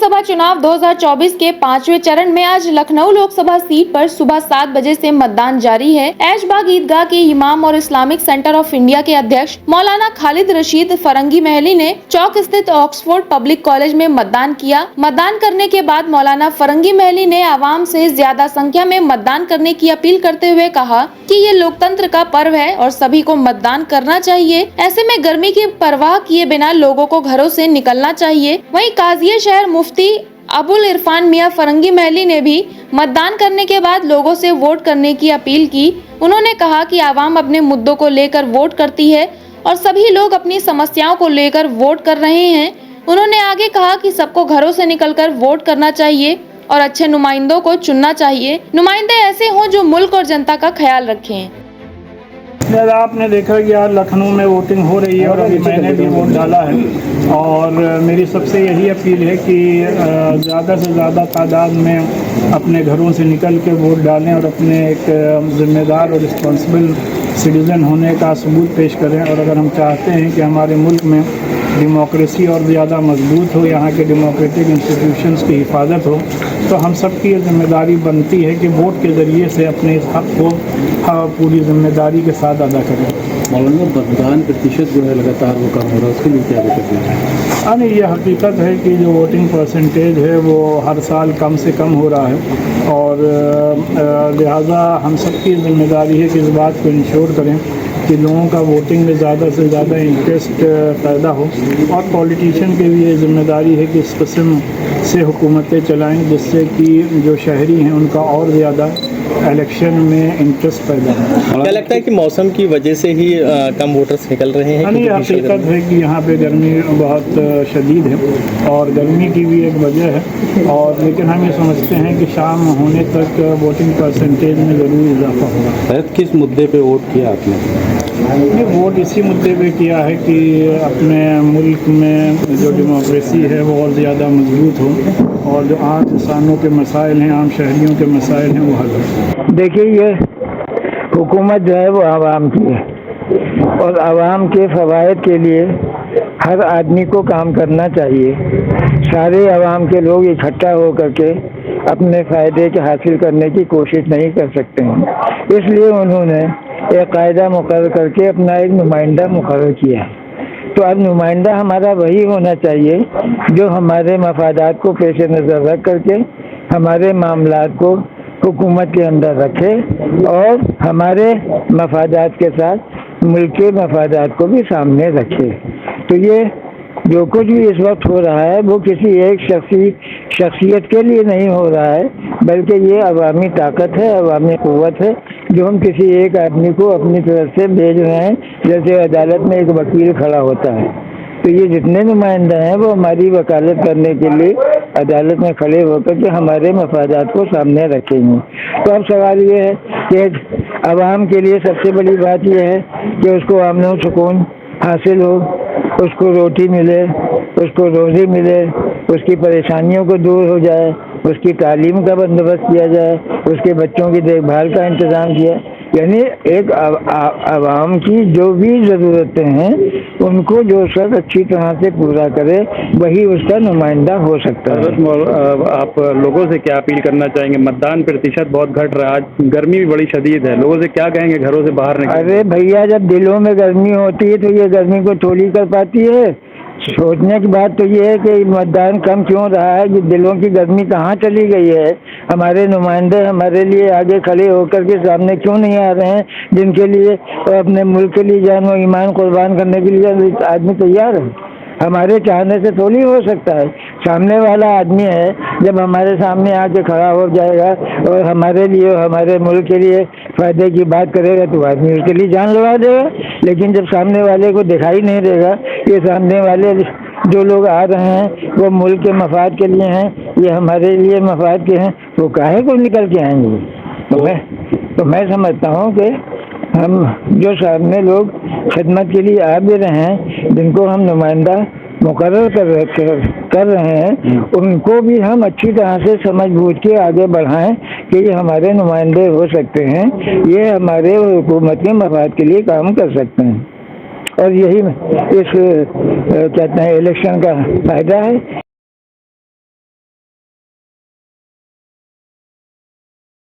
लोकसभा चुनाव 2024 के 5वें चरण में आज लखनऊ लोकसभा सीट पर सुबह 7 बजे से मतदान जारी है। ऐशबाग ईदगाह के इमाम और इस्लामिक सेंटर ऑफ इंडिया के अध्यक्ष मौलाना खालिद रशीद फरंगी महली ने चौक स्थित ऑक्सफोर्ड पब्लिक कॉलेज में मतदान किया। मतदान करने के बाद मौलाना फरंगी महली ने आवाम से ज्यादा संख्या में मतदान करने की अपील करते हुए कहा कि ये लोकतंत्र का पर्व है और सभी को मतदान करना चाहिए। ऐसे में गर्मी की परवाह किए बिना लोगों को घरों से निकलना चाहिए। वहीं काज़ी शहर मुफ्ती अबुल इरफान मियां फरंगी महली ने भी मतदान करने के बाद लोगों से वोट करने की अपील की। उन्होंने कहा कि आवाम अपने मुद्दों को लेकर वोट करती है और सभी लोग अपनी समस्याओं को लेकर वोट कर रहे हैं। उन्होंने आगे कहा कि सबको घरों से निकलकर वोट करना चाहिए और अच्छे नुमाइंदों को चुनना चाहिए। नुमाइंदे ऐसे हों जो मुल्क और जनता का ख्याल रखें। आपने देखा कि आज लखनऊ में वोटिंग हो रही है और अभी मैंने भी वोट डाला है और मेरी सबसे यही अपील है कि ज़्यादा से ज़्यादा तादाद में अपने घरों से निकल के वोट डालें और अपने एक ज़िम्मेदार और रिस्पॉन्सिबल सिटीज़न होने का सबूत पेश करें। और अगर हम चाहते हैं कि हमारे मुल्क में डेमोक्रेसी और ज़्यादा मजबूत हो, यहाँ के डेमोक्रेटिक इंस्टीट्यूशंस की हिफाजत हो, तो हम सबकी ये जिम्मेदारी बनती है कि वोट के ज़रिए से अपने इस हक़ को पूरी जिम्मेदारी के साथ अदा करें। मौलाना, मतदान प्रतिशत जो है लगातार वो कम हो रहा है, उसके लिए क्या करते हैं? हाँ, नहीं, ये हकीकत है कि जो वोटिंग परसेंटेज है वो हर साल कम से कम हो रहा है और लिहाजा हम सबकी जिम्मेदारी है कि इस बात को इंश्योर करें कि लोगों का वोटिंग में ज़्यादा से ज़्यादा इंटरेस्ट पैदा हो। और पॉलिटिशियन की भी ये जिम्मेदारी है कि इस किस्म से हुकूमतें चलाएं जिससे कि जो शहरी हैं उनका और ज़्यादा इलेक्शन में इंटरेस्ट पैदा है। क्या लगता है कि मौसम की वजह से ही कम वोटर्स निकल रहे हैं? नहीं, हकीकत है कि यहाँ पे गर्मी बहुत शदीद है और गर्मी की भी एक वजह है और लेकिन हम ये समझते हैं कि शाम होने तक वोटिंग परसेंटेज में ज़रूर इजाफा होगा। किस मुद्दे पे वोट किया आपने? ये वोट इसी मुद्दे पे किया है कि अपने मुल्क में जो डेमोक्रेसी है वो और ज़्यादा मजबूत हो और जो आम इंसानों के मसाइल हैं, आम शहरियों के मसाइल हैं, वो हल हो। देखिए, ये हुकूमत जो है वो आवाम की है और आवाम के फ़वाइद के लिए हर आदमी को काम करना चाहिए। सारे आवाम के लोग इकट्ठा हो करके अपने फ़ायदे के हासिल करने की कोशिश नहीं कर सकते हैं, इसलिए उन्होंने एक कायदा मुकर्रर करके अपना एक नुमाइंदा मुकर्रर किया। तो अब नुमाइंदा हमारा वही होना चाहिए जो हमारे मफादात को पेश नज़र रख करके हमारे मामलात को हुकूमत के अंदर रखे और हमारे मफादात के साथ मुल्क के मफादात को भी सामने रखे। तो ये जो कुछ भी इस वक्त हो रहा है वो किसी एक शख्सियत के लिए नहीं हो रहा है, बल्कि ये अवामी ताकत है, अवामी क़ुव्वत है जो हम किसी एक आदमी को अपनी तरफ से भेज रहे हैं। जैसे अदालत में एक वकील खड़ा होता है, तो ये जितने नुमाइंदे हैं वो हमारी वकालत करने के लिए अदालत में खड़े होकर के हमारे मफादात को सामने रखेंगे। तो अब सवाल ये है कि अवाम के लिए सबसे बड़ी बात यह है कि उसको अमन व सुकून हासिल हो, उसको रोटी मिले, उसको रोज़ी मिले, उसकी परेशानियों को दूर हो जाए, उसकी तालीम का बंदोबस्त किया जाए, उसके बच्चों की देखभाल का इंतज़ाम किया। यानी एक आवाम की जो भी ज़रूरतें हैं उनको जो शख्स अच्छी तरह से पूरा करे वही उसका नुमाइंदा हो सकता है। आप लोगों से क्या अपील करना चाहेंगे? मतदान प्रतिशत बहुत घट रहा है, आज गर्मी भी बड़ी शदीद है, लोगों से क्या कहेंगे घरों से बाहर निकलने? अरे भैया, जब दिलों में गर्मी होती है तो ये गर्मी को थोड़ी कर पाती है। सोचने की बात तो ये है कि मतदान कम क्यों रहा है, कि दिलों की गर्मी कहाँ चली गई है। हमारे नुमाइंदे हमारे लिए आगे खड़े होकर के सामने क्यों नहीं आ रहे हैं, जिनके लिए अपने मुल्क के लिए जान और ईमान कुर्बान करने के लिए आदमी तैयार है। हमारे चाहने से थोड़ी हो सकता है। सामने वाला आदमी है, जब हमारे सामने आके खड़ा हो जाएगा और हमारे लिए, हमारे मुल्क के लिए फ़ायदे की बात करेगा तो आदमी उसके लिए जान लगा देगा। लेकिन जब सामने वाले को दिखाई नहीं देगा कि सामने वाले जो लोग आ रहे हैं वो मुल्क के मफाद के लिए हैं, ये हमारे लिए मफाद के हैं, तो काहे को निकल के आएंगे। तो मैं समझता हूँ कि हम जो सामने लोग खिदमत के लिए आ भी रहे हैं, जिनको हम नुमाइंदा मुकर्रर कर रहे हैं, उनको भी हम अच्छी तरह से समझ बूझ के आगे बढ़ाएं कि ये हमारे नुमाइंदे हो सकते हैं, ये हमारे हुकूमत के मफाद के लिए काम कर सकते हैं और यही इस कहते हैं इलेक्शन का फ़ायदा है।